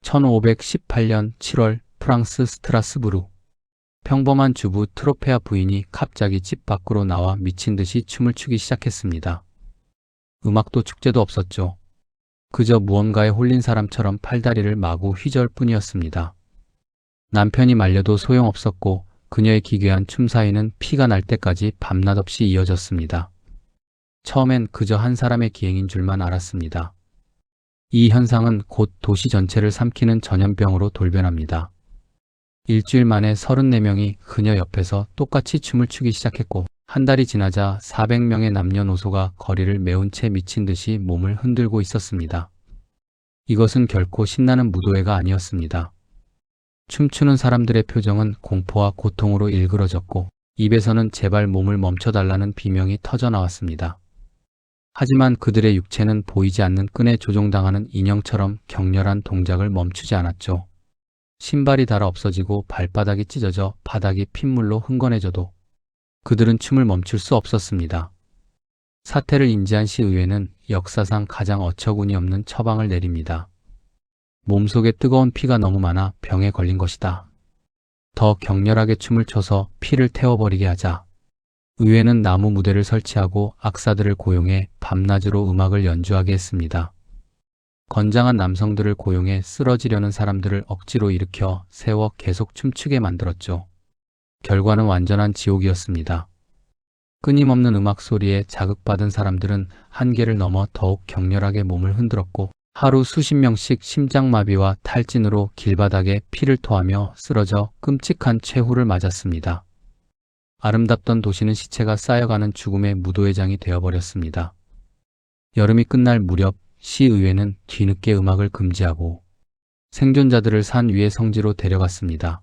1518년 7월 프랑스 스트라스부르. 평범한 주부 트로페아 부인이 갑자기 집 밖으로 나와 미친 듯이 춤을 추기 시작했습니다. 음악도 축제도 없었죠. 그저 무언가에 홀린 사람처럼 팔다리를 마구 휘저을 뿐이었습니다. 남편이 말려도 소용없었고 그녀의 기괴한 춤 사이는 피가 날 때까지 밤낮없이 이어졌습니다. 처음엔 그저 한 사람의 기행인 줄만 알았습니다. 이 현상은 곧 도시 전체를 삼키는 전염병으로 돌변합니다. 일주일 만에 34명이 그녀 옆에서 똑같이 춤을 추기 시작했고, 한 달이 지나자 400명의 남녀노소가 거리를 메운 채 미친 듯이 몸을 흔들고 있었습니다. 이것은 결코 신나는 무도회가 아니었습니다. 춤추는 사람들의 표정은 공포와 고통으로 일그러졌고, 입에서는 제발 몸을 멈춰달라는 비명이 터져나왔습니다. 하지만 그들의 육체는 보이지 않는 끈에 조종당하는 인형처럼 격렬한 동작을 멈추지 않았죠. 신발이 닳아 없어지고 발바닥이 찢어져 바닥이 핏물로 흥건해져도 그들은 춤을 멈출 수 없었습니다. 사태를 인지한 시의회는 역사상 가장 어처구니 없는 처방을 내립니다. 몸속에 뜨거운 피가 너무 많아 병에 걸린 것이다. 더 격렬하게 춤을 춰서 피를 태워버리게 하자. 의회는 나무 무대를 설치하고 악사들을 고용해 밤낮으로 음악을 연주하게 했습니다. 건장한 남성들을 고용해 쓰러지려는 사람들을 억지로 일으켜 세워 계속 춤추게 만들었죠. 결과는 완전한 지옥이었습니다. 끊임없는 음악 소리에 자극받은 사람들은 한계를 넘어 더욱 격렬하게 몸을 흔들었고, 하루 수십 명씩 심장마비와 탈진으로 길바닥에 피를 토하며 쓰러져 끔찍한 최후를 맞았습니다. 아름답던 도시는 시체가 쌓여가는 죽음의 무도회장이 되어버렸습니다. 여름이 끝날 무렵 시의회는 뒤늦게 음악을 금지하고 생존자들을 산 위의 성지로 데려갔습니다.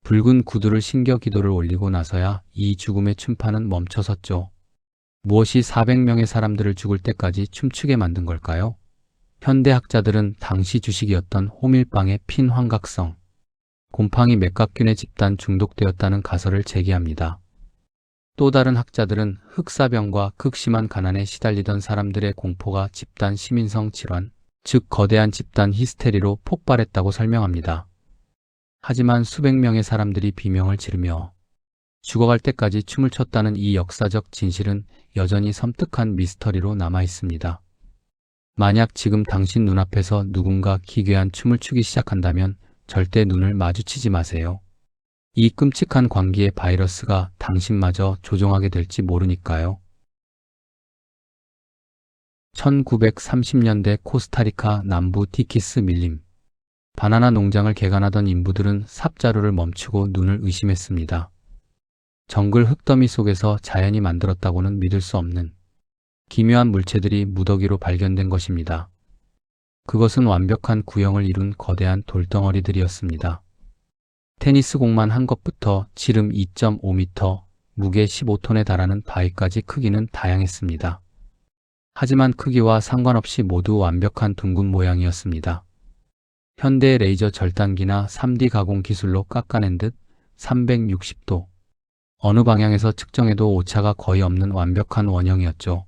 붉은 구두를 신겨 기도를 올리고 나서야 이 죽음의 춤판은 멈춰섰죠. 무엇이 400명의 사람들을 죽을 때까지 춤추게 만든 걸까요? 현대학자들은 당시 주식이었던 호밀빵의 핀 환각성, 곰팡이 맥각균의 집단 중독되었다는 가설을 제기합니다. 또 다른 학자들은 흑사병과 극심한 가난에 시달리던 사람들의 공포가 집단 시민성 질환, 즉 거대한 집단 히스테리로 폭발했다고 설명합니다. 하지만 수백 명의 사람들이 비명을 지르며 죽어갈 때까지 춤을 췄다는 이 역사적 진실은 여전히 섬뜩한 미스터리로 남아 있습니다. 만약 지금 당신 눈앞에서 누군가 기괴한 춤을 추기 시작한다면 절대 눈을 마주치지 마세요. 이 끔찍한 광기의 바이러스가 당신마저 조종하게 될지 모르니까요. 1930년대 코스타리카 남부 티키스 밀림. 바나나 농장을 개간하던 인부들은 삽자루를 멈추고 눈을 의심했습니다. 정글 흙더미 속에서 자연이 만들었다고는 믿을 수 없는 기묘한 물체들이 무더기로 발견된 것입니다. 그것은 완벽한 구형을 이룬 거대한 돌덩어리들이었습니다. 테니스 공만 한 것부터 지름 2.5m, 무게 15톤에 달하는 바위까지 크기는 다양했습니다. 하지만 크기와 상관없이 모두 완벽한 둥근 모양이었습니다. 현대의 레이저 절단기나 3D 가공 기술로 깎아낸 듯 360도, 어느 방향에서 측정해도 오차가 거의 없는 완벽한 원형이었죠.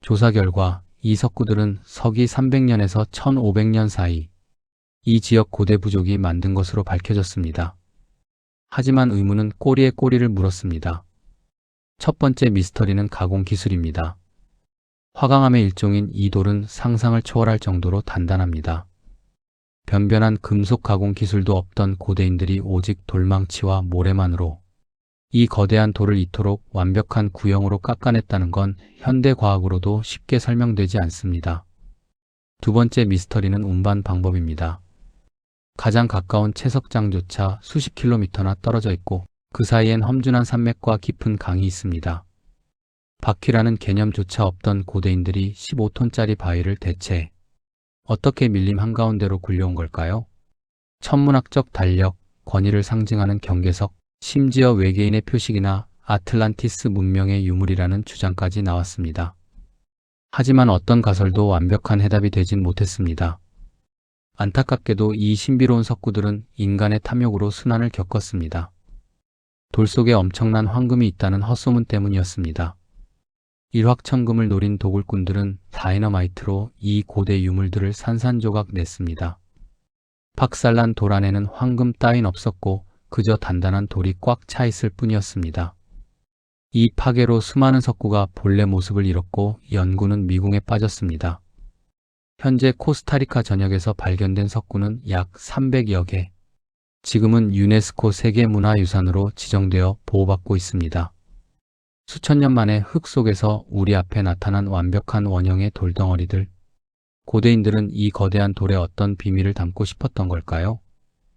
조사 결과 이 석구들은 서기 300년에서 1500년 사이 이 지역 고대 부족이 만든 것으로 밝혀졌습니다. 하지만 의문은 꼬리에 꼬리를 물었습니다. 첫 번째 미스터리는 가공 기술입니다. 화강암의 일종인 이 돌은 상상을 초월할 정도로 단단합니다. 변변한 금속 가공 기술도 없던 고대인들이 오직 돌망치와 모래만으로 이 거대한 돌을 이토록 완벽한 구형으로 깎아냈다는 건 현대 과학으로도 쉽게 설명되지 않습니다. 두 번째 미스터리는 운반 방법입니다. 가장 가까운 채석장조차 수십 킬로미터나 떨어져 있고 그 사이엔 험준한 산맥과 깊은 강이 있습니다. 바퀴라는 개념조차 없던 고대인들이 15톤짜리 바위를 대체 어떻게 밀림 한가운데로 굴려온 걸까요? 천문학적 달력, 권위를 상징하는 경계석, 심지어 외계인의 표식이나 아틀란티스 문명의 유물이라는 주장까지 나왔습니다. 하지만 어떤 가설도 완벽한 해답이 되진 못했습니다. 안타깝게도 이 신비로운 석구들은 인간의 탐욕으로 순환을 겪었습니다. 돌 속에 엄청난 황금이 있다는 헛소문 때문이었습니다. 일확천금을 노린 도굴꾼들은 다이너마이트로 이 고대 유물들을 산산조각 냈습니다. 박살난 돌 안에는 황금 따윈 없었고 그저 단단한 돌이 꽉 차 있을 뿐이었습니다. 이 파괴로 수많은 석구가 본래 모습을 잃었고 연구는 미궁에 빠졌습니다. 현재 코스타리카 전역에서 발견된 석구는 약 300여 개. 지금은 유네스코 세계문화유산으로 지정되어 보호받고 있습니다. 수천 년 만에 흙 속에서 우리 앞에 나타난 완벽한 원형의 돌덩어리들. 고대인들은 이 거대한 돌에 어떤 비밀을 담고 싶었던 걸까요?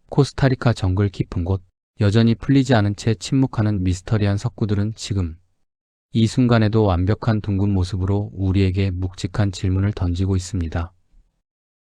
코스타리카 정글 깊은 곳, 여전히 풀리지 않은 채 침묵하는 미스터리한 석구들은 지금 이 순간에도 완벽한 둥근 모습으로 우리에게 묵직한 질문을 던지고 있습니다.